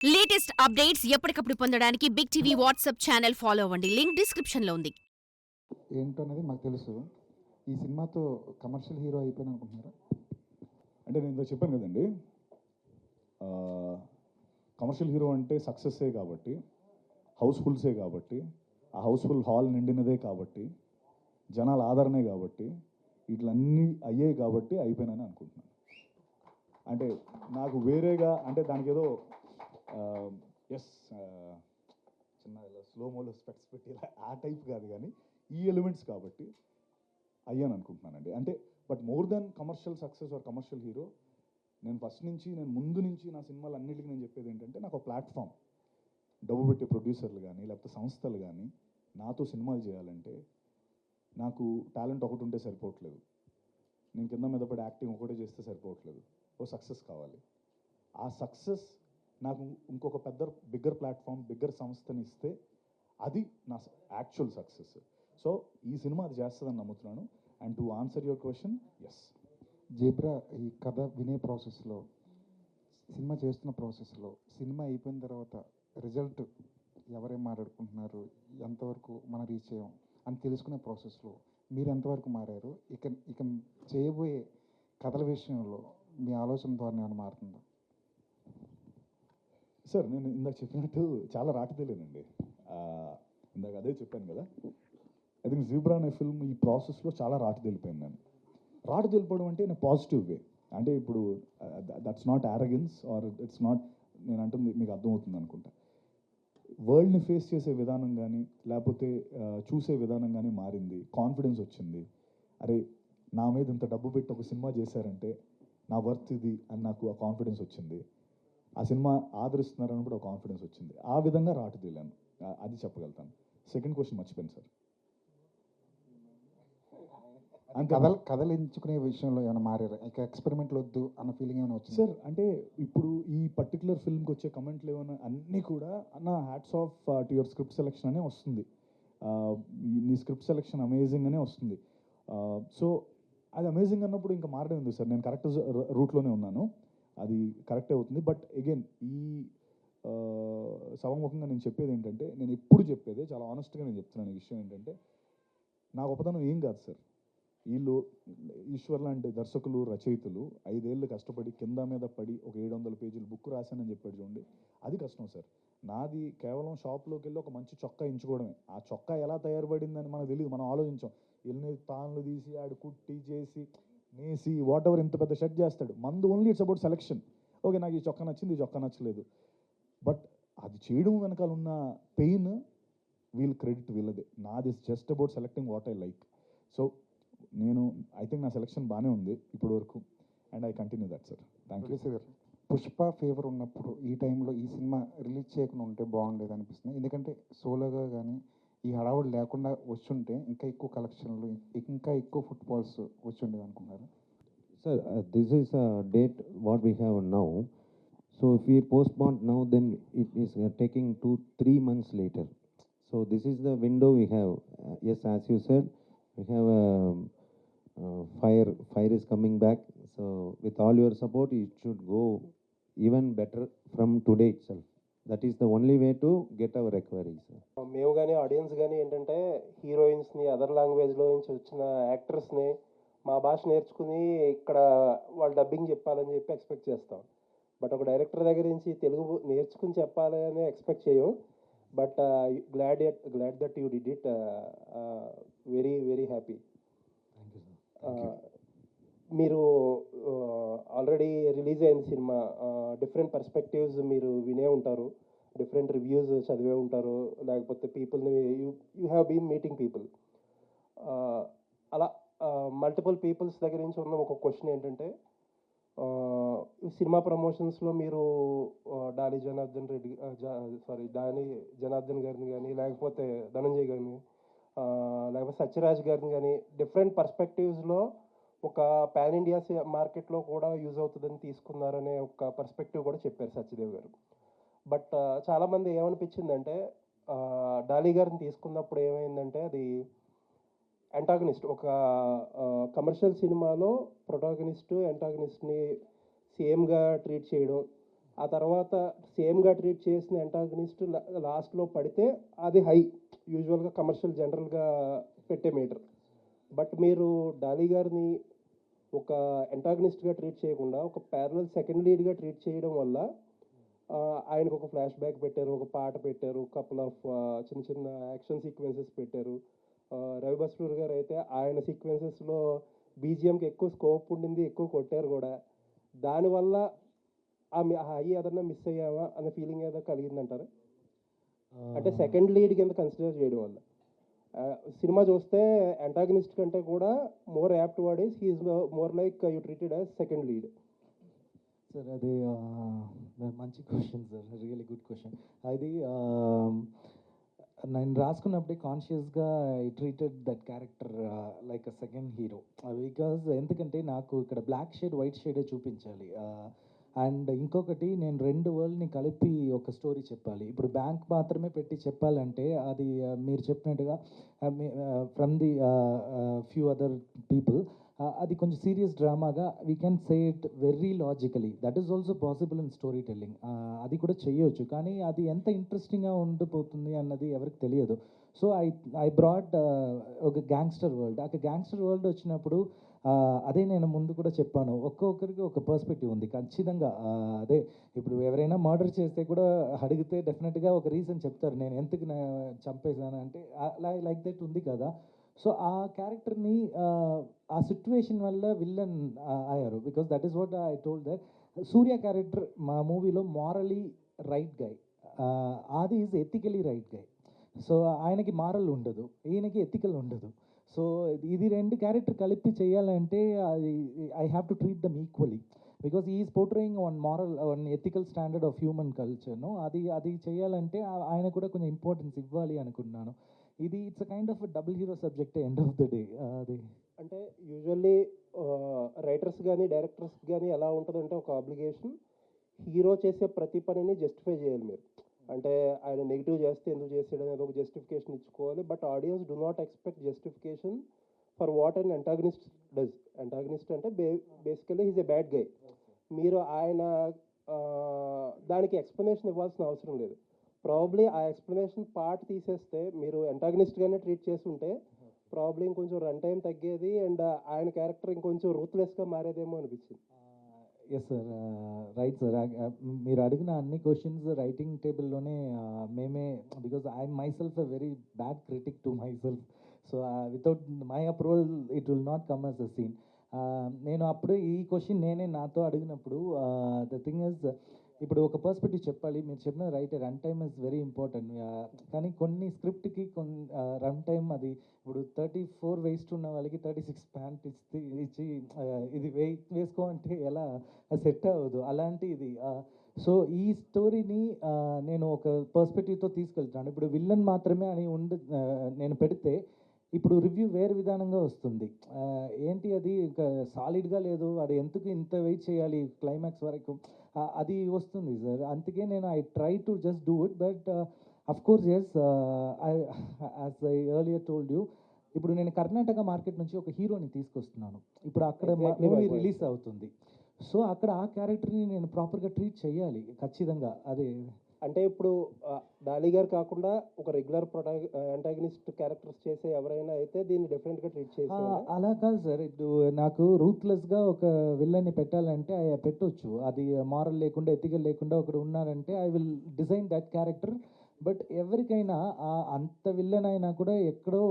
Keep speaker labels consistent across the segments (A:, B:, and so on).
A: Latest updates ఎప్పటికప్పుడు పొందడానికి Big TV WhatsApp channel follow అవ్వండి. లింక్ డిస్క్రిప్షన్‌లో ఉంది.
B: ఏంటనేది మాకు తెలుసు. ఈ సినిమాతో కమర్షియల్ హీరో అయిపోయాననుకుంటున్నారా?
C: అంటే నేను ఇందాక చెప్పాను కదండి, కమర్షియల్ హీరో అంటే సక్సెస్సే కాబట్టి, హౌస్ఫుల్సే కాబట్టి, ఆ హౌస్ఫుల్ హాల్ నిండినదే కాబట్టి, జనాల ఆదరణే కాబట్టి, వీటిలన్నీ అయ్యాయి కాబట్టి అయిపోయానని అనుకుంటున్నాను. అంటే నాకు వేరేగా అంటే దానికి ఏదో ఎస్ చిన్న ఇలా స్లోమోలో స్పెక్ట్స్ పెట్టి ఇలా ఆ టైప్ కాదు, కానీ ఈ ఎలిమెంట్స్ కాబట్టి అయ్యాను అనుకుంటున్నానండి. అంటే but more than commercial success or commercial hero, నేను ముందు నుంచి నా సినిమాలు అన్నిటికీ నేను చెప్పేది ఏంటంటే, నాకు ఒక ప్లాట్ఫామ్, డబ్బు పెట్టే ప్రొడ్యూసర్లు కానీ లేకపోతే సంస్థలు కానీ నాతో సినిమాలు చేయాలంటే నాకు టాలెంట్ ఒకటి ఉంటే సరిపోవట్లేదు, నేను కింద మీద పడి యాక్టింగ్ ఒకటే చేస్తే సరిపోవట్లేదు, ఓ సక్సెస్ కావాలి. ఆ సక్సెస్ నాకు ఇంకొక బిగ్గర్ ప్లాట్ఫామ్, బిగ్గర్ సంస్థని ఇస్తే అది నా యాక్చువల్ సక్సెస్. సో ఈ సినిమా అది చేస్తుందని నమ్ముతున్నాను. And to answer your question, yes.
B: Zebra ఈ కథ వినే ప్రాసెస్‌లో, సినిమా చేస్తున్న ప్రాసెస్‌లో, సినిమా అయిపోయిన తర్వాత రిజల్ట్ ఎవరేం మాట్లాడుకుంటున్నారు, ఎంతవరకు మనం రీచ్ అయ్యాం అని తెలుసుకునే ప్రాసెస్‌లో మీరు ఎంతవరకు మారారు? ఇక ఇక చేయబోయే కథల విషయంలో మీ ఆలోచన ధోరణి ఏమైనా మారుతుందా?
C: సార్ నేను ఇందాక చెప్పినట్టు చాలా రాటుదేలేనండి. ఇందాక అదే చెప్పాను కదా, ఐ థింక్ జీబ్రా అనే ఫిల్మ్ ఈ ప్రాసెస్లో చాలా రాటుదేలిపోయింది. రాటు తెలిపడం అంటే నేను పాజిటివ్ వే, అంటే ఇప్పుడు that's not arrogance or it's not, నేను అంటుంది మీకు అర్థమవుతుంది అనుకుంటా. వరల్డ్ని ఫేస్ చేసే విధానం కానీ లేకపోతే చూసే విధానం కానీ మారింది, కాన్ఫిడెన్స్ వచ్చింది. అరే నా మీద ఇంత డబ్బు పెట్టి ఒక సినిమా చేశారంటే నా వర్త్ ఇది అని నాకు ఆ కాన్ఫిడెన్స్ వచ్చింది. ఆ సినిమా ఆదరిస్తున్నారని కూడా ఒక కాన్ఫిడెన్స్ వచ్చింది. ఆ విధంగా రాటు తేలాను, అది చెప్పగలుగుతాను. సెకండ్ క్వశ్చన్ మర్చిపోయాను సార్.
B: కథలు ఎంచుకునే విషయంలో ఏమైనా మారారా? ఇక ఎక్స్పెరిమెంట్లు వద్దు అన్న ఫీలింగ్ ఏమైనా వచ్చిందా?
C: సార్ అంటే ఇప్పుడు ఈ పర్టికులర్ ఫిల్మ్కి వచ్చే కమెంట్లు ఏమైనా అన్నీ కూడా అన్న hats off to your script selection అనే వస్తుంది, నీ స్క్రిప్ట్ సెలెక్షన్ అమేజింగ్ అనే వస్తుంది. సో అది అమేజింగ్ అన్నప్పుడు ఇంకా మారడం ఎందుకు సార్, నేను కరెక్ట్ రూట్లోనే ఉన్నాను, అది కరెక్టే అవుతుంది. బట్ అగైన్ ఈ సభముఖంగా నేను చెప్పేది ఏంటంటే, నేను ఎప్పుడు చెప్పేదే చాలా ఆనెస్ట్గా నేను చెప్తున్నాను. ఈ విషయం ఏంటంటే, నా గొప్పతనం ఏం కాదు సార్, వీళ్ళు ఈశ్వర్ లాంటి దర్శకులు, రచయితలు 5 ఏళ్ళు కష్టపడి కింద మీద పడి ఒక 700 పేజీలు బుక్ రాశానని చెప్పాడు చూడండి, అది కష్టం సార్. నాది కేవలం షాప్లోకి వెళ్ళి ఒక మంచి చొక్కా ఎంచుకోవడమే. ఆ చొక్కా ఎలా తయారుపడిందని మనకు తెలియదు, మనం ఆలోచించాం. ఎన్ని తాన్లు తీసి ఆడు కుట్టి చేసి నేసి వాట్ ఎవర్ ఇంత పెద్ద షర్ట్ చేస్తాడు. మందు only it's about selection. Okay నాకు ఈ చొక్కా నచ్చింది, ఈ చొక్కా నచ్చలేదు, బట్ అది చేయడం వెనకాల ఉన్న పెయిన్ వీల్ క్రెడిట్ వీళ్ళదే. నాది just about selecting what I like. So I think నా సెలెక్షన్ బాగానే ఉంది ఇప్పటి వరకు, and I continue that sir. Thank you
B: sir. Pushpa favour ఉన్నప్పుడు ఈ టైంలో ఈ సినిమా రిలీజ్ చేయకుండా ఉంటే బాగుండేది అనిపిస్తుంది. ఎందుకంటే సోలోగా కానీ ఈ హడావుడు లేకుండా వచ్చుంటే ఇంకా ఎక్కువ కలెక్షన్లు, ఇంకా ఎక్కువ ఫుట్ఫాల్స్ వచ్చి ఉండేది అనుకున్నారు.
D: Sir, this is a date what we have now. So if we postpone now, then it is taking 2-3 months later. So this is the window we have. Yes, as you said, we have fire. Fire is coming back. So with all your support, it should go even better from today itself. That is the only way to get our recovery, sir.
E: మేము కానీ audience కానీ ఏంటంటే హీరోయిన్స్ని, other లాంగ్వేజ్లో నుంచి వచ్చిన యాక్టర్స్ని మా భాష నేర్చుకుని ఇక్కడ వాళ్ళు డబ్బింగ్ చెప్పాలని చెప్పి ఎక్స్పెక్ట్ చేస్తాం. బట్ ఒక డైరెక్టర్ దగ్గర నుంచి తెలుగు నేర్చుకుని చెప్పాలి అని ఎక్స్పెక్ట్ చేయం. But glad that you did it. Very very happy. మీరు ఆల్రెడీ రిలీజ్ అయిన సినిమా, డిఫరెంట్ పర్స్పెక్టివ్స్ మీరు వినే ఉంటారు, డిఫరెంట్ రివ్యూస్ చదివే ఉంటారు, లేకపోతే పీపుల్ని you have been meeting people. అలా మల్టిపుల్ పీపుల్స్ దగ్గర నుంచి ఉన్న ఒక క్వశ్చన్ ఏంటంటే, సినిమా ప్రమోషన్స్లో మీరు డానీ జనార్దన్ గారిని కానీ, లేకపోతే ధనంజయ్ గారిని, లేకపోతే సత్యరాజ్ గారిని కానీ డిఫరెంట్ పర్స్పెక్టివ్స్లో ఒక పాన్ ఇండియా మార్కెట్లో కూడా యూజ్ అవుతుందని తీసుకున్నారనే ఒక పర్స్పెక్టివ్ కూడా చెప్పారు సత్యదేవ్ గారు. బట్ చాలామంది ఏమనిపించిందంటే, డాలీ గారిని తీసుకున్నప్పుడు ఏమైందంటే, అది యాంటాగనిస్ట్, ఒక కమర్షియల్ సినిమాలో ప్రొటాగనిస్టు యాంటాగనిస్ట్ని సేమ్గా ట్రీట్ చేయడం, ఆ తర్వాత సేమ్గా ట్రీట్ చేసిన ఎంటాగనిస్ట్ లాస్ట్లో పడితే అది హై, యూజువల్గా కమర్షియల్ జనరల్గా పెట్టే మీటర్. బట్ మీరు డాలీ గారిని ఒక ఎంటాగనిస్ట్గా ట్రీట్ చేయకుండా ఒక ప్యారలల్ సెకండ్ లీడ్గా ట్రీట్ చేయడం వల్ల ఆయనకు ఒక ఫ్లాష్ బ్యాక్ పెట్టారు, ఒక పాట పెట్టారు, కపుల్ ఆఫ్ చిన్న చిన్న యాక్షన్ సీక్వెన్సెస్ పెట్టారు. రవి బస్రూర్ గారు అయితే ఆయన సీక్వెన్సెస్లో బీజిఎంకి ఎక్కువ స్కోప్ ఉండింది, ఎక్కువ కొట్టారు కూడా. దానివల్ల ఆ హై ఏదన్నా మిస్ అయ్యావా అనే ఫీలింగ్ ఏదో కలిగిందంటారా? అంటే సెకండ్ లీడ్ కింద కన్సిడర్ చేయడం వల్ల సినిమా చూస్తే అంటాగనిస్ట్ కంటే కూడా more apt word is he is more like you treated as second lead.
F: Sir అది మంచి question sir, really good question. అది నేను రాసుకున్నప్పుడే కాన్షియస్గా I treated that character like a second hero. Because ఎందుకంటే నాకు ఇక్కడ బ్లాక్ షేడ్ వైట్ షేడే చూపించాలి. అండ్ ఇంకొకటి, నేను రెండు వరల్డ్ని కలిపి ఒక స్టోరీ చెప్పాలి. ఇప్పుడు బ్యాంక్ మాత్రమే పెట్టి చెప్పాలంటే అది మీరు చెప్పినట్టుగా from the few other people అది కొంచెం సీరియస్ డ్రామాగా we can say it very logically. That is also possible in story telling. అది కూడా చేయొచ్చు, కానీ అది ఎంత ఇంట్రెస్టింగ్గా ఉండిపోతుంది అన్నది ఎవరికి తెలియదు. సో ఐ బ్రాడ్ ఒక గ్యాంగ్స్టర్ వరల్డ్. ఆ గ్యాంగ్స్టర్ వరల్డ్ వచ్చినప్పుడు అదే నేను ముందు కూడా చెప్పాను, ఒక్కొక్కరికి ఒక పర్స్పెక్టివ్ ఉంది ఖచ్చితంగా. అదే ఇప్పుడు ఎవరైనా మర్డర్ చేస్తే కూడా అడిగితే డెఫినెట్గా ఒక రీజన్ చెప్తారు, నేను ఎందుకు చంపేశాను అంటే, అలా లైక్ దట్ ఉంది కదా. సో ఆ క్యారెక్టర్ని ఆ సిచ్యువేషన్ వల్ల విల్లన్ అయ్యారు. Because that is what I told that Surya character మా మూవీలో మారలీ రైట్ గై, ఆది is ethically right guy. So ఆయనకి మారల్ ఉండదు, ఈయనకి ఎథికల్ ఉండదు. సో ఇది రెండు క్యారెక్టర్ కలిపి చేయాలంటే అది I have to treat them equally, because is portraying one moral one ethical standard of human కల్చర్ను. అది చేయాలంటే ఆయన కూడా కొంచెం ఇంపార్టెన్స్ ఇవ్వాలి అనుకున్నాను. ఇది it's kind of double hero subject end of the day. అది
E: అంటే యూజువల్లీ రైటర్స్ కానీ డైరెక్టర్స్ కానీ ఎలా ఉంటుందంటే ఒక ఆబ్లిగేషన్, హీరో చేసే ప్రతి పనిని జస్టిఫై చేయాలి మీరు. అంటే ఆయన నెగిటివ్ చేస్తే ఎందుకు చేసాడు అనేది ఒక జస్టిఫికేషన్ ఇచ్చుకోవాలి. But audience do not expect justification for what and antagonist does. Antagonist అంటే basically he's a bad guy. మీరు ఆయన దానికి ఎక్స్ప్లెనేషన్ ఇవ్వాల్సిన అవసరం లేదు. ప్రాబ్లీ ఆ ఎక్స్ప్లెనేషన్ పార్ట్ తీసేస్తే మీరు అంటాగనిస్ట్గానే ట్రీట్ చేస్తుంటే ప్రాబ్లీ ఇంకొంచెం రన్ టైం తగ్గేది అండ్ ఆయన క్యారెక్టర్ ఇంకొంచెం రూత్లెస్గా మారేదేమో అనిపించింది.
F: Yes sir, right sir. మీరు అడిగిన అన్ని క్వశ్చన్స్ రైటింగ్ టేబుల్లోనే మేమే, because I myself a very bad critic to myself. So without my approval it will not come as a scene. నేను అప్పుడు ఈ క్వశ్చన్ నేనే నాతో అడిగినప్పుడు ద థింగ్ ఇస్, ఇప్పుడు ఒక పర్స్పెక్టివ్ చెప్పాలి. మీరు చెప్పిన right, run time is very important. కానీ కొన్ని స్క్రిప్ట్కి కొన్ని రన్ టైమ్ అది ఇప్పుడు 34 వేస్ట్ ఉన్న వాళ్ళకి 36 ప్యాంట్ ఇచ్చి ఇది వేసుకో అంటే ఎలా సెట్ అవ్వదు, అలాంటి ఇది. సో ఈ స్టోరీని నేను ఒక పర్స్పెక్టివ్తో తీసుకెళ్తాను. ఇప్పుడు విల్లన్ మాత్రమే అని నేను పెడితే ఇప్పుడు రివ్యూ వేరే విధానంగా వస్తుంది. ఏంటి అది ఇంకా సాలిడ్గా లేదు, వాడు ఎందుకు ఇంత వెయిట్ చేయాలి క్లైమాక్స్ వరకు, అది వస్తుంది సార్. అందుకే నేను I try to just do it. But of course yes, as I earlier told you, ఇప్పుడు నేను కర్ణాటక మార్కెట్ నుంచి ఒక హీరోని తీసుకొస్తున్నాను. ఇప్పుడు అక్కడ మూవీ రిలీజ్ అవుతుంది. సో అక్కడ ఆ క్యారెక్టర్ని నేను ప్రాపర్గా ట్రీట్ చేయాలి ఖచ్చితంగా. అదే
E: అంటే ఇప్పుడు డాలీ గారు కాకుండా ఒక రెగ్యులర్ యాంటాగనిస్ట్ క్యారెక్టర్స్ చేసే ఎవరైనా అయితే దీన్ని డిఫరెంట్గా ట్రీట్ చేసి
F: అలా కాదు సార్. ఇప్పుడు నాకు రూత్లెస్గా ఒక విల్లన్ని పెట్టాలంటే పెట్టొచ్చు. అది మారల్ లేకుండా ఎథికల్ లేకుండా ఒకడు ఉన్నారంటే I will design that character. But ఎవరికైనా అంత విల్లన్ అయినా కూడా ఎక్కడో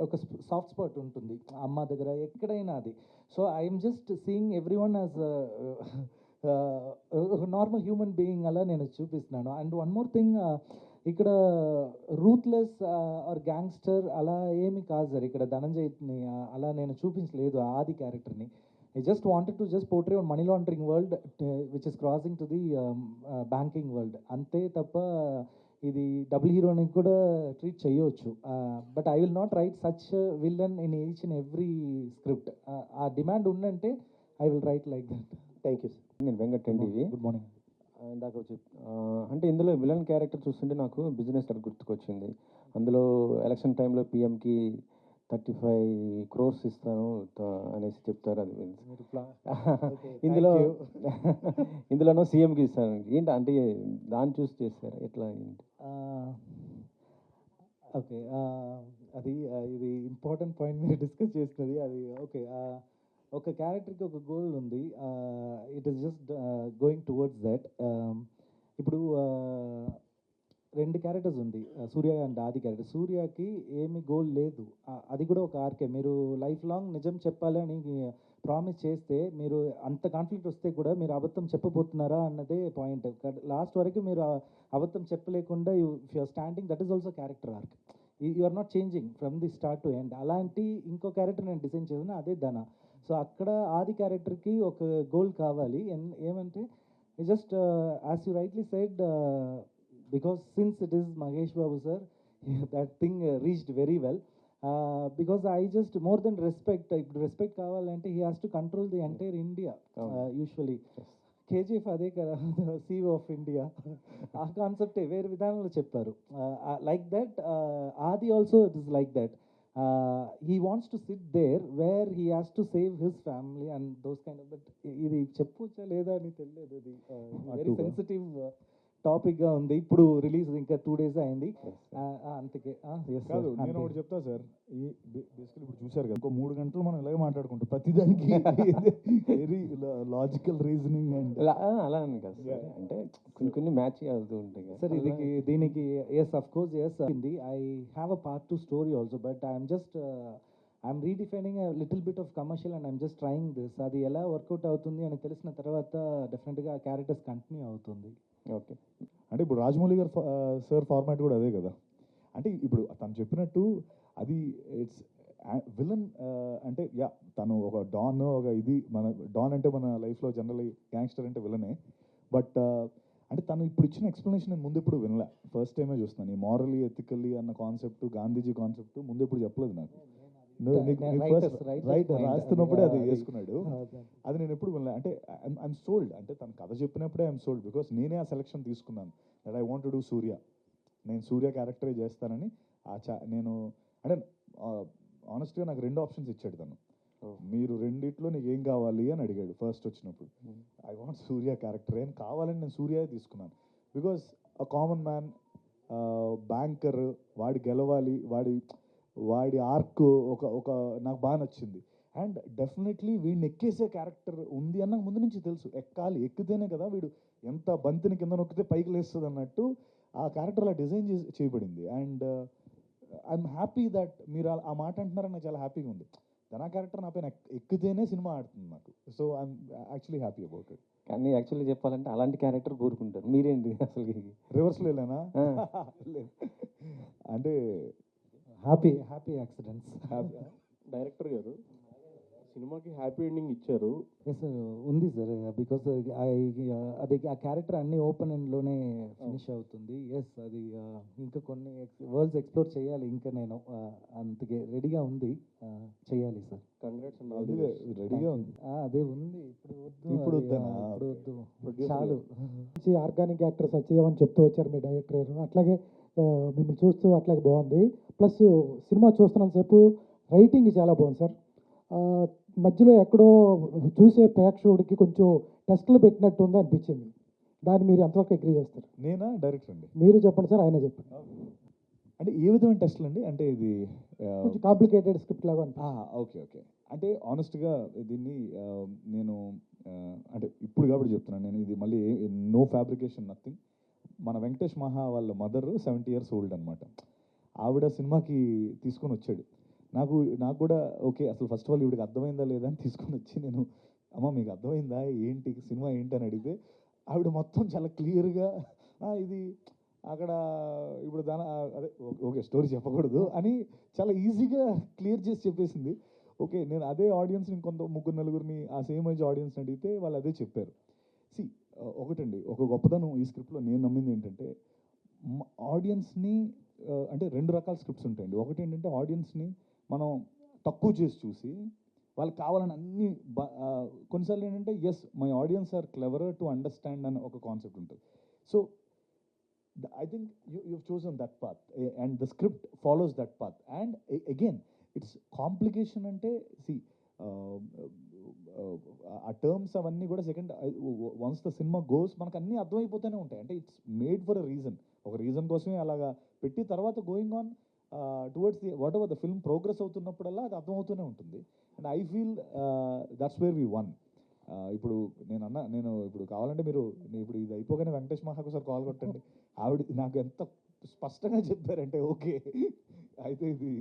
F: ఒక సాఫ్ట్ స్పాట్ ఉంటుంది అమ్మ దగ్గర, ఎక్కడైనా అది. So I'm just seeing every one as normal human being అలా నేను చూపిస్తున్నాను. అండ్ వన్ మోర్ థింగ్, ఇక్కడ రూత్లెస్ ఆర్ గ్యాంగ్స్టర్ అలా ఏమి కాదు సార్. ఇక్కడ ధనంజయ్ని అలా నేను చూపించలేదు ఆది క్యారెక్టర్ని. I just wanted to just portray on money laundering world which is crossing to the banking world, అంతే తప్ప ఇది డబుల్ హీరోని కూడా ట్రీట్ చేయవచ్చు. But I will not right such villain in each and every script. ఆ demand ఉందంటే I will write like that.
E: Thank you sir.
G: నేను వెంకట్ అండి.
F: Good morning.
G: ఇందాక అంటే ఇందులో విలన్ క్యారెక్టర్ చూస్తుంటే నాకు బిజినెస్ గుర్తుకొచ్చింది. అందులో ఎలక్షన్ టైంలో పిఎంకి 35 crores ఇస్తాను అనేసి చెప్తారు. అది
F: మీరు ప్లా Okay,
G: ఇందులో
F: thank you.
G: ఇందులోనో సీఎంకి ఇస్తాను ఏంటి అంటే దాన్ని చూస్ చేస్తారు ఎట్లా ఏంటి?
F: ఓకే, అది ఇది ఇంపార్టెంట్ పాయింట్ మీరు డిస్కస్ చేసినది అది. ఓకే, ఒక క్యారెక్టర్కి ఒక గోల్ ఉంది, it is just going towards that. ఇప్పుడు రెండు క్యారెక్టర్స్ ఉంది, సూర్య అండ్ ఆది క్యారెక్టర్. సూర్యకి ఏమి గోల్ లేదు, అది కూడా ఒక ఆర్కే. మీరు లైఫ్ లాంగ్ నిజం చెప్పాలని ప్రామిస్ చేస్తే మీరు అంత కాన్ఫ్లిక్ట్ వస్తే కూడా మీరు అబద్ధం చెప్పబోతున్నారా అన్నదే పాయింట్. లాస్ట్ వరకు మీరు అబద్ధం చెప్పలేకుండా if you're standing, that is also character arc. You are not changing from the start to end. అలాంటి ఇంకో క్యారెక్టర్ నేను డిజైన్ చేసిన, అదే ధన. సో అక్కడ ఆది క్యారెక్టర్కి ఒక గోల్ కావాలి. ఏమంటే just as you rightly said, because since it is Mahesh Babu sir, that thing reached very well. Because I just more than respect, respect kavalante he has to control the entire India. Usually KGF అదే కదా, CEO of India. ఆ కాన్సెప్టే వేరే విధానంలో చెప్పారు. Like that ఆది also it is like that. He wants to sit there where he has to save his family and those kind of. But ఇది చెప్పొచ్చా లేదా అని తెలియదు, ఇది వెరీ సెన్సిటివ్ టాపిక్గా ఉంది. ఇప్పుడు రిలీజ్ ఇంకా 2 days అయింది. అంతకే
C: కాదు, నేను ఒకటి చెప్తా సార్. ఈ బేసికలీ ఇప్పుడు చూశారు కదా, ఇంకో 3 గంటలు మనం ఇలాగే మాట్లాడుకుంటాం ప్రతిదానికి వెరీ లాజికల్ రీజనింగ్ అండ్
G: అలా అని కాదు సార్, అంటే కొన్ని మ్యాచ్ అవుతూ ఉంటాయి కదా
F: సార్. దీనికి ఎస్ అఫ్ కోర్స్ ఎస్ అయింది. I have a part 2 story also, but I'm just I'm redefining a little bit of commercial and I'm just trying this. అది ఎలా వర్కౌట్ అవుతుంది అని తెలిసిన తర్వాత డెఫినెట్గా ఆ క్యారెక్టర్స్ కంటిన్యూ అవుతుంది.
G: ఓకే.
C: అంటే ఇప్పుడు రాజమౌళి గారు సార్ ఫార్మాట్ కూడా అదే కదా. అంటే ఇప్పుడు తను చెప్పినట్టు అది ఇట్స్ విలన్. అంటే యా, తను ఒక డాన్, ఒక ఇది మన డాన్ అంటే మన లైఫ్లో జనరల్లీ గ్యాంగ్స్టర్ అంటే విలనే. బట్ అంటే తను ఇప్పుడు ఇచ్చిన ఎక్స్ప్లెనేషన్ నేను ముందు ఎప్పుడు వినలే, ఫస్ట్ టైమే చూస్తున్నాను. ఈ మారలీ ఎథికల్లీ అన్న కాన్సెప్ట్, గాంధీజీ కాన్సెప్ట్ ముందు ఎప్పుడు చెప్పలేదు నాకు. రాస్తున్నప్పుడే అది వేసుకున్నాడు. అది నేను ఎప్పుడు వినలే. అంటే ఐఎమ్ సోల్డ్. అంటే తను కథ చెప్పినప్పుడే ఐఎమ్ సోల్డ్, బికాస్ నేనే ఆ సెలెక్షన్ తీసుకున్నాను. That I want to do Surya. నేను సూర్య క్యారెక్టరే చేస్తానని నేను అంటే ఆనెస్ట్గా నాకు 2 ఆప్షన్స్ ఇచ్చాడు తను. మీరు రెండిట్లో నీకు ఏం కావాలి అని అడిగాడు ఫస్ట్ వచ్చినప్పుడు. ఐ వాంట్ సూర్య క్యారెక్టర్ అని కావాలని నేను సూర్య తీసుకున్నాను. Because a common man, banker, వాడి గెలవాలి, వాడి ఆర్క్ ఒక నాకు బాగా నచ్చింది. అండ్ డెఫినెట్లీ వీడిని ఎక్కేసే క్యారెక్టర్ ఉంది అన్న ముందు నుంచి తెలుసు. ఎక్కాలి, ఎక్కితేనే కదా వీడు ఎంత బంతిని కింద నొక్కితే పైకి లేస్తుంది అన్నట్టు ఆ క్యారెక్టర్ అలా డిజైన్ చేయబడింది. అండ్ ఐఎమ్ హ్యాపీ దట్ మీరు ఆ మాట అంటున్నారని నాకు చాలా హ్యాపీగా ఉంది. తన క్యారెక్టర్ నా పైన ఎక్కితేనే సినిమా ఆడుతుంది నాకు. So I'm actually happy about it.
G: కానీ యాక్చువల్లీ చెప్పాలంటే అలాంటి క్యారెక్టర్ కోరుకుంటారు, మీరేంటి అసలు
C: రివర్స్లో వెళ్ళానా? అంటే
F: హ్యాపీ యాక్సిడెంట్స్.
H: డైరెక్టర్ గారు సినిమాకి హ్యాపీ ఎండింగ్ ఇచ్చారు.
F: ఎస్ ఉంది సార్, బికాస్ అది ఆ క్యారెక్టర్ అన్ని ఓపెన్ ఎండ్లోనే ఫినిష్ అవుతుంది. ఎస్ అది ఇంకా కొన్ని వరల్డ్స్ ఎక్స్ప్లోర్ చేయాలి. ఇంకా నేను అందుకే రెడీగా ఉంది, చేయాలి సార్.
H: కంగ్రాట్స్ అండ్
C: రెడీగా ఉంది.
F: అదే ఉంది.
C: ఇప్పుడు
F: వద్దు చాలు.
I: మంచి ఆర్గానిక్ యాక్టర్ సత్యదేవ్ అని చెప్తూ వచ్చారు మీ డైరెక్టర్ గారు. అట్లాగే మిమ్మల్ని చూస్తూ అట్లాగే బాగుంది. ప్లస్ సినిమా చూస్తున్నంతసేపు రైటింగ్ చాలా బాగుంది సార్. మధ్యలో ఎక్కడో చూసే ప్రేక్షకుడికి కొంచెం టెస్ట్లు పెట్టినట్టు ఉంది అనిపించింది. దాన్ని మీరు ఎంతవరకు అగ్రీ చేస్తారు?
C: నేనా డైరెక్టర్ అండి?
I: మీరు చెప్పండి సార్, ఆయన చెప్పండి.
C: అంటే ఏ విధమైన టెస్ట్లు అండి? అంటే ఇది
I: కొంచెం కాంప్లికేటెడ్ స్క్రిప్ట్ లాగా
C: ఓకే. అంటే ఆనెస్ట్గా దీన్ని నేను అంటే ఇప్పుడు కాబట్టి చెప్తున్నాను. నేను ఇది మళ్ళీ నో ఫ్యాబ్రికేషన్, నథింగ్. మన వెంకటేష్ మహా వాళ్ళ మదర్ 70 years old అనమాట. ఆవిడ సినిమాకి తీసుకొని వచ్చాడు. నాకు కూడా ఓకే, అసలు ఫస్ట్ ఆఫ్ ఆల్ ఈవిడికి అర్థమైందా లేదా అని తీసుకొని వచ్చి నేను, అమ్మ మీకు అర్థమైందా ఏంటి సినిమా ఏంటి అని అడిగితే ఆవిడ మొత్తం చాలా క్లియర్గా ఇది అక్కడ ఇప్పుడు అదే ఓకే స్టోరీ చెప్పకూడదు అని చాలా ఈజీగా క్లియర్ చేసి చెప్పేసింది. ఓకే, నేను అదే ఆడియన్స్ని ఇంకొంత 3-4 ఆ సేమ్ ఏజ్ ఆడియన్స్ని అడిగితే వాళ్ళు అదే చెప్పారు. ఒకటండి, ఒక గొప్పతనం ఈ స్క్రిప్ట్లో నేను నమ్మింది ఏంటంటే ఆడియన్స్ని అంటే 2 రకాల స్క్రిప్ట్స్ ఉంటాయండి. ఒకటి ఏంటంటే ఆడియన్స్ని మనం తక్కువ చేసి చూసి వాళ్ళకి కావాలని అన్ని కొన్నిసార్లు ఏంటంటే yes my audience are clever to understand అని ఒక కాన్సెప్ట్ ఉంటుంది. So I think you've chosen that path and the script follows that path. And again, it's complication అంటే సి ఆ టర్మ్స్ అవన్నీ కూడా second once the cinema goes మనకు అన్నీ అర్థమైపోతూనే ఉంటాయి. అంటే it's made for a reason, ఒక రీజన్ కోసమే అలాగా పెట్టి తర్వాత going on towards the whatever the film progress అవుతున్నప్పుడల్లా అది అర్థమవుతూనే ఉంటుంది. And I feel that's where we won. ఇప్పుడు నేను ఇప్పుడు కావాలంటే మీరు ఇప్పుడు ఇది అయిపోగానే వెంకటేష్ మహాకు సార్ కాల్ కొట్టండి, ఆవిడ నాకు ఎంత స్పష్టంగా చెప్పారంటే ఓకే అయితే ఇది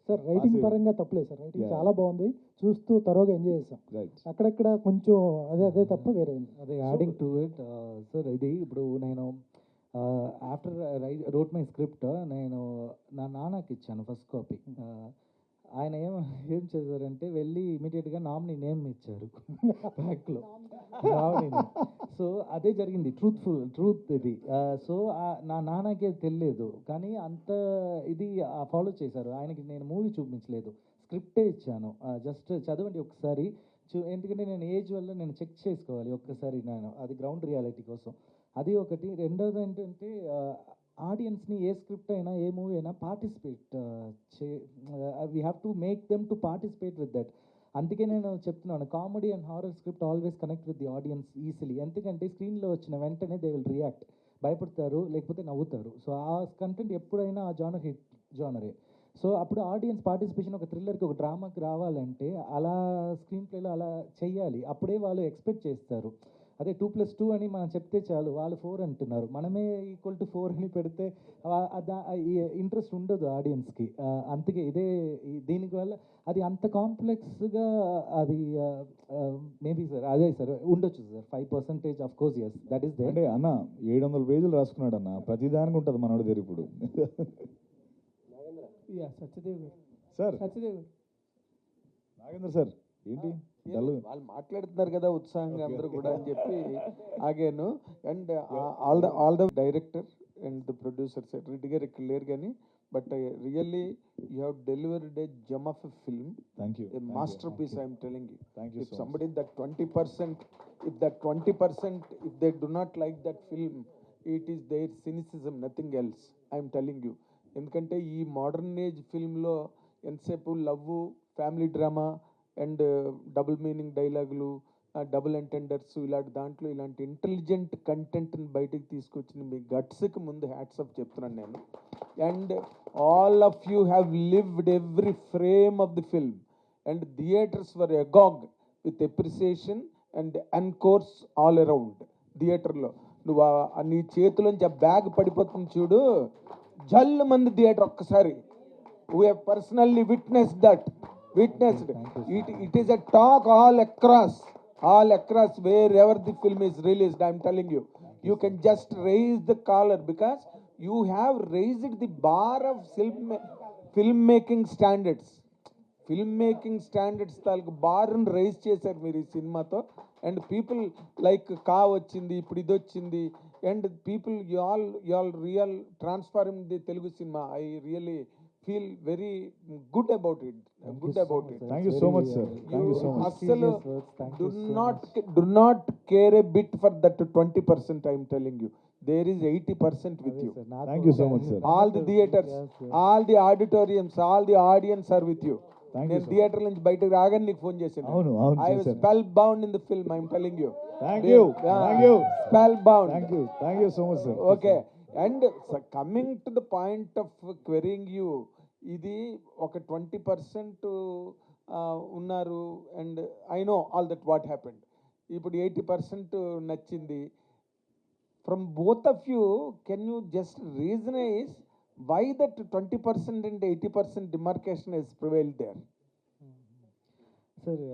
I: సార్ రైటింగ్ పరంగా తప్పలేదు సార్, రైటింగ్
C: Yeah.
I: చాలా బాగుంది, చూస్తూ తరోగా ఎంజాయ్ చేసాం.
C: రైట్.
I: అక్కడక్కడ కొంచెం అదే తప్ప వేరే ఏం లేదు.
F: అదే యాడింగ్ టు ఇట్ సార్, ఇది ఇప్పుడు నేను ఆఫ్టర్ రోట్ మై స్క్రిప్ట్ నేను నా నాన్నకి ఇచ్చాను ఫస్ట్ కాపీ. ఆయన ఏం చేశారంటే వెళ్ళి ఇమీడియట్గా నామినీ నేమ్ ఇచ్చారు బ్యాక్లో నామినీ. సో అదే జరిగింది, ట్రూత్ ఇది. సో నా నాన్నకే తెలియదు, కానీ అంత ఇది ఫాలో చేశారు. ఆయనకి నేను మూవీ చూపించలేదు, స్క్రిప్టే ఇచ్చాను, జస్ట్ చదవండి ఒకసారి ఎందుకంటే నేను ఏజ్ వల్ల నేను చెక్ చేసుకోవాలి ఒక్కసారి, నేను అది గ్రౌండ్ రియాలిటీ కోసం. అది ఒకటి. రెండోది ఏంటంటే ఆడియన్స్ని ఏ స్క్రిప్ట్ అయినా ఏ మూవీ అయినా participate we have to make them to participate with that. అందుకే నేను చెప్తున్నాను, comedy and horror script always connect with the audience easily. ఎందుకంటే స్క్రీన్లో వచ్చిన వెంటనే దే విల్ రియాక్ట్, భయపడతారు లేకపోతే నవ్వుతారు. సో ఆ కంటెంట్ ఎప్పుడైనా ఆ జానర్ హిట్ జానరే. సో అప్పుడు ఆడియన్స్ పార్టిసిపేషన్ ఒక థ్రిల్లర్కి ఒక డ్రామాకి రావాలంటే అలా స్క్రీన్ ప్లేలో అలా చెయ్యాలి, అప్పుడే వాళ్ళు ఎక్స్పెక్ట్ చేస్తారు. అదే 2+2 అని మనం చెప్తే చాలు, వాళ్ళు 4 అంటున్నారు, మనమే =4 అని పెడితే ఇంట్రెస్ట్ ఉండదు ఆడియన్స్కి. అందుకే దీనికి వల్ల అది అంత కాంప్లెక్స్గా అది మేబీ సార్ అదే సార్ ఉండొచ్చు sir 5% of course. Yes that is they.
C: అంటే అన్న 700 పేజీలు రాసుకున్నాడు అన్న, ప్రతిదానికి ఉంటుంది మనోడి దగ్గర ఇప్పుడు.
F: సత్యదేవ్
C: సార్
F: సత్యదేవ్
C: నాగేంద్ర సార్ ఏంటి డల్?
H: వాళ్ళు మాట్లాడుతున్నారు కదా ఉత్సాహంగా అందరూ కూడా అని చెప్పి ఆగాను. And all the director and the producers Reddy గారు ఇక్కడ లేరు కానీ, but really you have delivered a gem of a film,
C: thank you,
H: a masterpiece. I am telling you,
C: thank you
H: if
C: so
H: somebody that 20%, if that 20%, if they do not like that film, it is their cynicism, nothing else. I am telling you. ఎందుకంటే ఈ modern age ఫిల్మ్లో ఎంతసేపు love, family drama and double meaning డైలాగులు, double ఎంటెండర్స్, ఇలాంటి దాంట్లో ఇలాంటి intelligent కంటెంట్ని బయటకు తీసుకొచ్చిన మీ గట్స్కి ముందు హ్యాట్స్ ఆఫ్ చెప్తున్నాను నేను. And all of you have lived every frame of the film and theatres were agog with appreciation and encores all around థియేటర్లో. నువ్వు నీ చేతిలోంచి ఆ బ్యాగ్ పడిపోతుంది చూడు, జల్లు మంది థియేటర్ ఒక్కసారి. We have personally witnessed it is a talk all across wherever the film is released. I am telling you, you can just raise the collar because you have raised the bar of filmmaking standards తాలూకు బార్ని rise చేశారు మీరు ఈ సినిమాతో. And people like కా వచ్చింది, ఇప్పుడు ఇది వచ్చింది, and people you all real transform the Telugu cinema. I really feel very good about it.
C: Thank you so much sir, thank you so much.
H: అసలు do not care a bit for that 20%. I am telling you, there is 80% with you.
C: Thank you so much sir.
H: All the theaters, all the auditoriums, all the audience are with you.
C: Thank you,
H: నేను
C: sir.
H: Theatre నుంచి బయటకు రాగానే నీకు phone చేశాను.
C: అవును
H: I was
C: చేశాను.
H: spellbound in the film. I am telling you.
C: Thank you, thank you,
H: Spellbound.
C: Thank you so much sir.
H: Okay. And coming to the point of querying you, ఇది ఒక 20% ఉన్నారు and I know all that what happened. ఇప్పుడు 80% నచ్చింది. From both of you can you just reasonise why that 20% and 80% demarcation has prevailed there?
F: Sir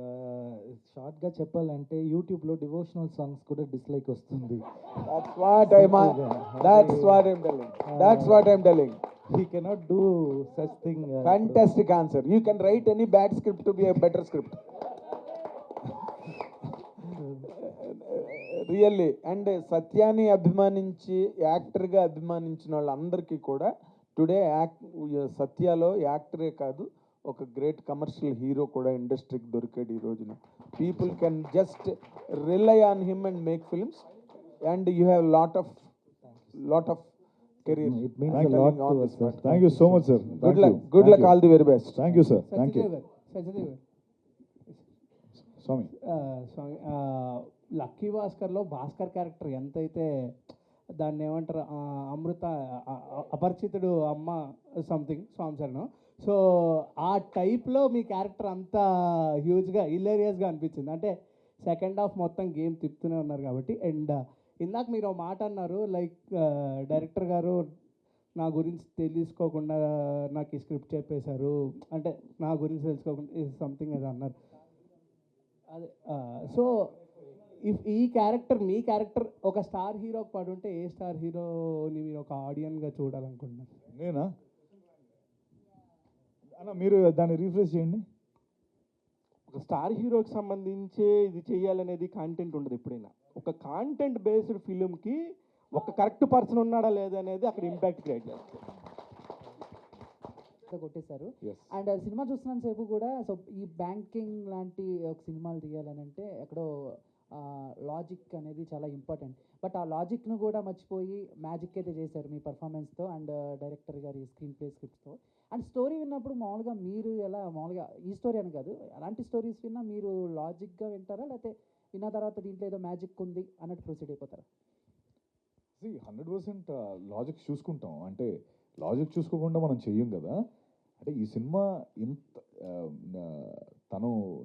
F: షార్ట్గా చెప్పాలంటే యూట్యూబ్లో devotional songs కూడా dislike వస్తుంది.
H: That's what I'm telling.
F: He cannot do such thing.
H: Fantastic answer. You can write any bad script to be a better script. Really. And సత్యాన్ని అభిమానించి యాక్టర్గా అభిమానించిన వాళ్ళందరికీ కూడా today సత్యాలో యాక్టరే కాదు, ఒక గ్రేట్ కమర్షియల్ హీరో కూడా ఇండస్ట్రీకి దొరికాడు ఈ రోజున. People can just rely on him and make films. And you have lot of career.
F: It means
H: I'm
F: a lot
H: telling on
F: to
H: this
F: us, sir.
H: matter.
C: Thank you so much sir.
H: Good luck. Good luck. All the very best.
C: Thank you sir. Thank you
J: Satyadev
C: Swami.
J: Swami Lucky భాస్కర్లో Bhaskar character ఎంతైతే దాన్ని ఏమంటారు అమృత అపరిచితుడు అమ్మ something స్వామిచరణం, so ఆ టైప్లో మీ character అంత హ్యూజ్గా హిలేరియస్గా అనిపించింది. అంటే సెకండ్ హాఫ్ మొత్తం గేమ్ తిప్పుతూనే ఉన్నారు కాబట్టి. అండ్ ఇందాక మీరు ఒక మాట అన్నారు, లైక్ డైరెక్టర్ గారు నా గురించి తెలుసుకోకుండా నాకు ఈ స్క్రిప్ట్ చెప్పేశారు, అంటే నా గురించి తెలుసుకోకుండా సంథింగ్ అది అన్నారు. అదే సో ఇఫ్ ఈ క్యారెక్టర్ మీ క్యారెక్టర్ ఒక స్టార్ హీరోకి పడుంటే ఏ స్టార్ హీరోని మీరు ఒక ఆడియన్గా చూడాలనుకుంటున్నారు?
C: నేనా అన్న, మీరు దాన్ని రీఫ్రెష్ చేయండి.
K: ఒక స్టార్ హీరోకి సంబంధించి ఇది చేయాలనేది కాంటెంట్ ఉండదు ఎప్పుడైనా. ఒక కాంటెంట్ బేస్డ్ ఫిలింకి ఒక కరెక్ట్ పర్సన్ ఉన్నాడా లేదా అనేది అక్కడ ఇంపాక్ట్ క్రియేట్ చేస్తుంది.
L: కొట్టేశారు.
C: Yes.
L: అండ్ సినిమా చూస్తున్నంత సేపు కూడా సో ఈ బ్యాంకింగ్ లాంటి ఒక సినిమాలు తీయాలని అంటే ఎక్కడో లాజిక్ అనేది చాలా ఇంపార్టెంట్. బట్ ఆ లాజిక్ను కూడా మర్చిపోయి మ్యాజిక్ అయితే చేశారు మీ పర్ఫార్మెన్స్తో అండ్ డైరెక్టర్ గారి స్క్రీన్ ప్లే స్క్రిప్ట్తో. అండ్ స్టోరీ విన్నప్పుడు మామూలుగా మీరు ఎలా మామూలుగా ఈ స్టోరీ అని కాదు, అలాంటి స్టోరీస్ విన్నా మీరు లాజిక్గా వింటారా, లేకపోతే విన్న తర్వాత దీంట్లో ఏదో మ్యాజిక్ ఉంది అన్నట్టు ప్రొసీడ్ అయిపోతారా?
C: 100% లాజిక్ చూసుకుంటాం. అంటే లాజిక్ చూసుకోకుండా మనం చెయ్యం కదా. అంటే ఈ సినిమా ఇంత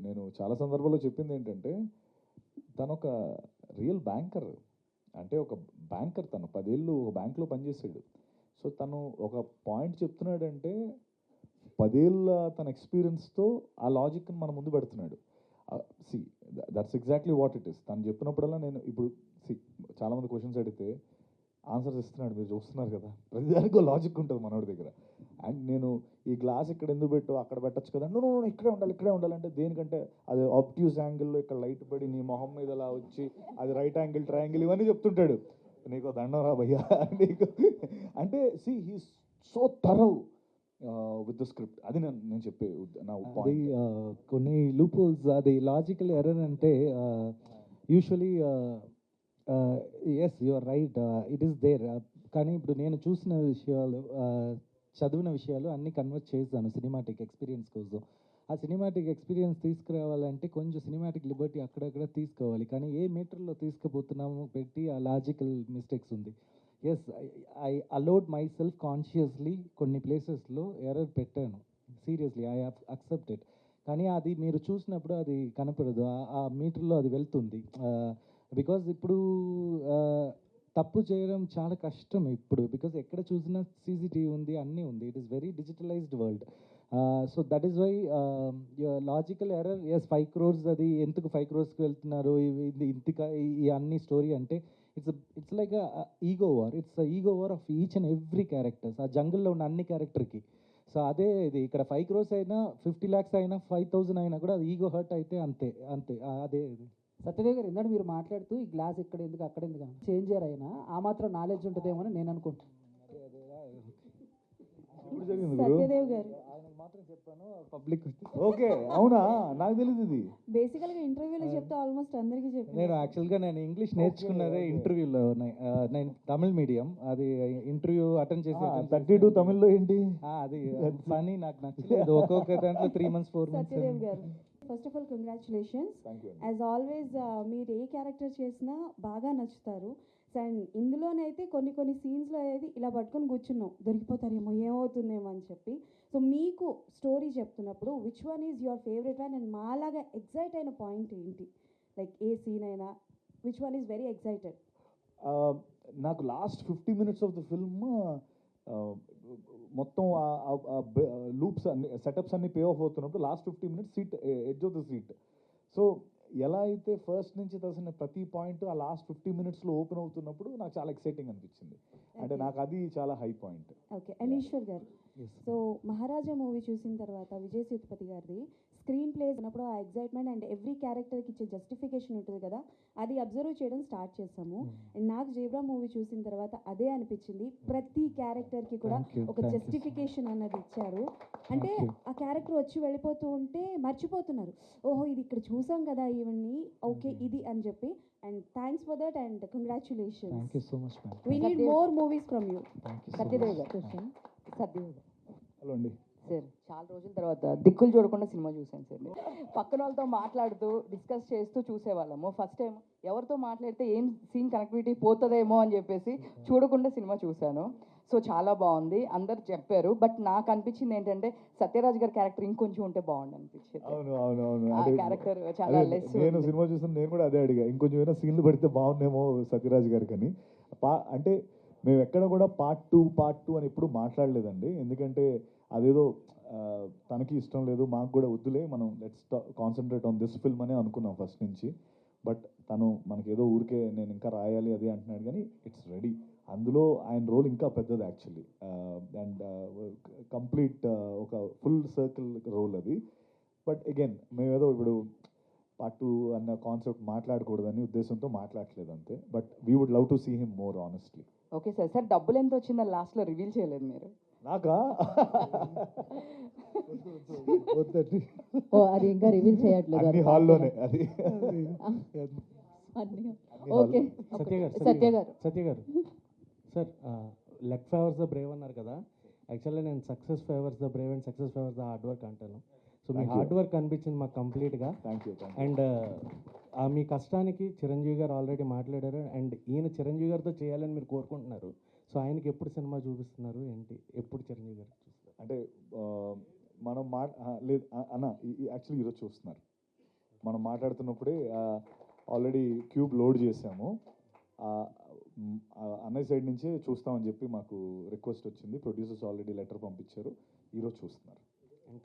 C: నేను చాలా సందర్భాల్లో చెప్పింది ఏంటంటే, తను ఒక రియల్ బ్యాంకర్. అంటే ఒక బ్యాంకర్, తను 10 ఏళ్ళు ఒక బ్యాంక్లో పనిచేసాడు. సో తను ఒక పాయింట్ చెప్తున్నాడంటే 10 ఏళ్ళ తన ఎక్స్పీరియన్స్తో ఆ లాజిక్ని మన ముందు పెడుతున్నాడు. That's exactly what it is. తను చెప్పినప్పుడల్లా నేను ఇప్పుడు చాలామంది క్వశ్చన్స్ అడిగితే ఆన్సర్స్ ఇస్తున్నాడు, మీరు చూస్తున్నారు కదా. ప్రతిదానికి లాజిక్ ఉంటుంది మనోడి దగ్గర. అండ్ నేను ఈ గ్లాస్ ఇక్కడ ఎందుకు పెట్టు, అక్కడ పెట్టచ్చు కదా, నువ్వు ఇక్కడే ఉండాలంటే దేనికంటే అది ఆబ్ట్యూస్ యాంగిల్లో ఇక్కడ లైట్ పడి నీ మొహం మీద అలా వచ్చి అది రైట్ యాంగిల్, ట్రయాంగిల్ ఇవన్నీ చెప్తుంటాడు. నీకు దండం రా భయ్యా నీకు. అంటే he's so thorough with the script. అది నేను చెప్పే నా పాయింట్.
F: కొన్ని లూప్హోల్స్, అది లాజికల్ ఎర్రర్ అంటే usually yes you are right, it is there. కానీ ఇప్పుడు నేను చూసిన విషయాలు, చదివిన విషయాలు అన్నీ కన్వర్ట్ చేస్తాను సినిమాటిక్ ఎక్స్పీరియన్స్ కోసం. ఆ సినిమాటిక్ ఎక్స్పీరియన్స్ తీసుకురావాలంటే కొంచెం సినిమాటిక్ లిబర్టీ అక్కడక్కడ తీసుకోవాలి. కానీ ఏ మీటర్లో తీసుకుపోతున్నాము పెట్టి ఆ లాజికల్ మిస్టేక్స్ ఉంది. Yes, I allowed myself consciously కొన్ని ప్లేసెస్లో ఎర్రర్ పెట్టాను. Seriously I have accepted. కానీ అది మీరు చూసినప్పుడు అది కనపడదు, ఆ మీటర్లో అది వెళ్తుంది. బికాజ్ ఇప్పుడు తప్పు చేయడం చాలా కష్టం ఇప్పుడు, బికాజ్ ఎక్కడ చూసినా సీసీటీవీ ఉంది, అన్నీ ఉంది. It is very digitalized world. So that is why logical error. Yes 5 crores, అది ఎందుకు 5 crores-కి వెళ్తున్నారు ఈ అన్ని స్టోరీ అంటే it's like ego war. It's ego war of each and every characters, ఆ జంగిల్లో ఉన్న అన్ని క్యారెక్టర్కి. సో అదే ఇది ఇక్కడ 5 crores అయినా 50 lakhs అయినా 5,000 అయినా కూడా అది ఈగో హర్ట్ అయితే అంతే అదే ఇది.
L: సత్యదేవ్ గారు ఇందాక మీరు మాట్లాడుతూ ఈ గ్లాస్ ఇక్కడ ఎందుకు అక్కడ ఎందుకు చేంజర్ అయినా ఆ మాత్రం నాలెడ్జ్ ఉంటుందేమో అని నేను అనుకుంటున్నాను.
M: సత్యదేవ్ గారు
F: మాత్రం చెప్పాను పబ్లిక్. ఓకే, అవునా, నాకు తెలియదు ఇది.
M: బేసికల్గా ఇంటర్వ్యూలో చెప్తే ఆల్మోస్ట్ అందరికీ చెప్పాను.
F: నేను యాక్చువల్గా నేను ఇంగ్లీష్ నేర్చుకున్నదే ఇంటర్వ్యూలో. నేను తమిళ్ మీడియం, అది ఇంటర్వ్యూ అటెండ్ చేసి
C: 32 తమిళ్లో ఏంటి
F: అది పని నాకు నచ్చలేదు. ఒక్కొక్క దాంట్లో 3 months 4 months.
M: సత్యదేవ్ గారు, first of all congratulations. As always మీరు ఏ క్యారెక్టర్ చేసినా బాగా నచ్చుతారు. అండ్ ఇందులోనైతే కొన్ని సీన్స్లో అనేది ఇలా పట్టుకొని కూర్చున్నాం, దొరికిపోతారేమో ఏమవుతుందేమో అని చెప్పి. సో మీకు స్టోరీ చెప్తున్నప్పుడు which one is your favourite one and మాలాగా ఎగ్జైట్ అయిన పాయింట్ ఏంటి? లైక్ ఏ సీన్ అయినా which one is very excited?
C: నాకు last 50 minutes of the film మొత్తం లూప్స్ అన్ని సెటప్స్ అన్ని పే ఆఫ్ అవుతున్నప్పుడు last 50 minutes seat edge of the seat. So ఎలా అయితే ఫస్ట్ నుంచి తెలిసిన ప్రతి పాయింట్ ఆ లాస్ట్ 50 minutesలో ఓపెన్ అవుతున్నప్పుడు నాకు చాలా ఎక్సైటింగ్ అనిపించింది. అంటే నాకు అది చాలా high point.
M: Okay, and Eshwar గారు, సో మహారాజా మూవీ చూసిన తర్వాత విజయ్ సేతుపతి గారిది స్క్రీన్ ప్లే అన్నప్పుడు ఆ ఎగ్జైట్మెంట్ అండ్ ఎవ్రీ క్యారెక్టర్కి ఇచ్చే జస్టిఫికేషన్ ఉంటుంది కదా, అది అబ్జర్వ్ చేయడం స్టార్ట్ చేసాము. అండ్ నాకు జేబ్రా మూవీ చూసిన తర్వాత అదే అనిపించింది. ప్రతి క్యారెక్టర్కి కూడా ఒక జస్టిఫికేషన్ అన్నది ఇచ్చారు. అంటే ఆ క్యారెక్టర్ వచ్చి వెళ్ళిపోతూ ఉంటే మర్చిపోతున్నారు, ఓహో ఇది ఇక్కడ చూసాం కదా ఇవన్నీ, ఓకే ఇది అని చెప్పి. And thanks for that and congratulations.
F: Thank you so much ma'am.
M: We need more movies from you.
F: Thank you
L: Satyadev గారు క్వశ్చన్. సత్యదేవ్ గారు
C: హలో అండి.
L: సార్, చాలా రోజుల తర్వాత దిక్కులు చూడకుండా సినిమా చూశాను సార్. పక్కన వాళ్ళతో మాట్లాడుతూ డిస్కస్ చేస్తూ చూసేవాళ్ళము. ఫస్ట్ టైం ఎవరితో మాట్లాడితే ఏం సీన్ కనెక్టివిటీ పోతుందేమో అని చెప్పేసి చూడకుండా సినిమా చూశాను. సో చాలా బాగుంది, అందరు చెప్పారు. బట్ నాకు అనిపించింది ఏంటంటే సత్యరాజ్ గారి క్యారెక్టర్ ఇంకొంచెం ఉంటే బాగుండు అనిపించింది.
C: అవును అవును అవును
L: ఆ
C: అదే
L: క్యారెక్టర్ చాలా
C: అదే
L: లెస్.
C: నేను సినిమా చూసిన నేను కూడా అదే అడిగా, ఇంకొంచెం ఏమైనా సీన్లు పడితే బాగుండేమో సత్యరాజ్ గారికి అని. అంటే మేము ఎక్కడ కూడా పార్ట్ టూ అని ఎప్పుడు మాట్లాడలేదండి. ఎందుకంటే అదేదో తనకి ఇష్టం లేదు, మాకు కూడా వద్దులే, మనం let's concentrate on this film అనే అనుకున్నాం ఫస్ట్ నుంచి. బట్ తను మనకేదో ఊరికే నేను ఇంకా రాయాలి అది అంటున్నాడు, కానీ ఇట్స్ రెడీ. అందులో ఆయన రోల్ ఇంకా పెద్దది యాక్చువల్లీ, అండ్ కంప్లీట్ ఒక ఫుల్ సర్కిల్ రోల్ అది. బట్ అగైన్ మేమేదో ఇప్పుడు పార్ట్ 2 అన్న కాన్సెప్ట్ మాట్లాడకూడదని ఉద్దేశంతో మాట్లాడలేదు అంతే. But we would love to see him more honestly.
L: Okay sir. Sir డబ్బులు ఎంత వచ్చిందని లాస్ట్లో రివీల్ చేయలేదు మీరు.
C: నాకా వద్దండి,
L: ఓ అది ఇంకా రివీల్ చేయట్లేదు.
C: అన్ని హాల్లోనే అది.
L: ఓకే సత్య గారు.
J: సత్య గారు sir, luck favours the Brave అన్నారు కదా. యాక్చువల్లీ నేను success favours the Brave and success favours the hard work అంటాను. సో మీ హార్డ్ వర్క్ అనిపించింది మాకు కంప్లీట్గా.
C: Thank you.
J: అండ్ మీ కష్టానికి చిరంజీవి గారు ఆల్రెడీ మాట్లాడారు. అండ్ ఈయన చిరంజీవి గారితో చేయాలని మీరు కోరుకుంటున్నారు. సో ఆయనకి ఎప్పుడు సినిమా చూపిస్తున్నారు ఏంటి, ఎప్పుడు చిరంజీవి గారు చూస్తారు?
C: అంటే మనం లేదు అన్న, యాక్చువల్లీ ఈరోజు చూస్తున్నారు. మనం మాట్లాడుతున్నప్పుడే ఆల్రెడీ క్యూబ్ లోడ్ చేసాము. అన్నయ్య సైడ్ నుంచే చూస్తామని చెప్పి మాకు రిక్వెస్ట్ వచ్చింది. ప్రొడ్యూసర్స్ ఆల్రెడీ లెటర్ పంపించారు, ఈరోజు చూస్తున్నారు.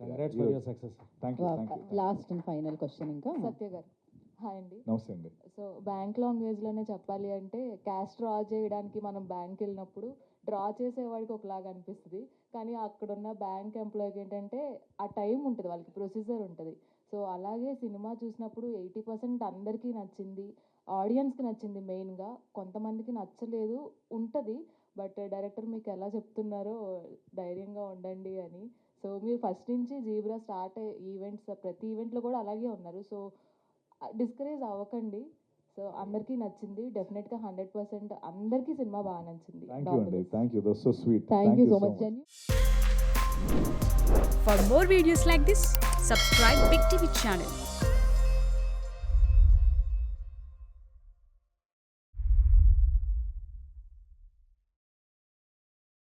J: Congrats for your success.
C: Thank you. Thank you.
N: Last and final question ఇంకా.
O: సత్య గారు హాయ్ అండి.
C: నమస్తే అండి.
O: సో బ్యాంక్ లాంగ్వేజ్లోనే చెప్పాలి అంటే క్యాష్ డ్రా చేయడానికి మనం బ్యాంక్ వెళ్ళినప్పుడు డ్రా చేసేవాడికి ఒకలాగా అనిపిస్తుంది, కానీ అక్కడున్న బ్యాంక్ ఎంప్లాయీకి ఏంటంటే ఆ టైం ఉంటుంది, వాళ్ళకి ప్రొసీజర్ ఉంటుంది. సో అలాగే సినిమా చూసినప్పుడు 80% అందరికీ నచ్చింది, ఆడియన్స్కి నచ్చింది మెయిన్గా. కొంతమందికి నచ్చలేదు ఉంటుంది, బట్ డైరెక్టర్ మీకు ఎలా చెప్తున్నారో ధైర్యంగా ఉండండి అని. సో మీరు ఫస్ట్ నుంచి జీబ్రా స్టార్ట్ ఈవెంట్స్ ప్రతి ఈవెంట్లో కూడా అలాగే ఉన్నారు. సో డిస్కరేజ్ అవ్వకండి. సో అందరికీ నచ్చింది, డెఫినెట్గా 100% అందరికీ సినిమా బాగా నచ్చింది.
C: థ్యాంక్ యూ అండి. Thank you. That's so sweet.
N: Thank you so much.
A: For more videos like this, subscribe Big TV channel.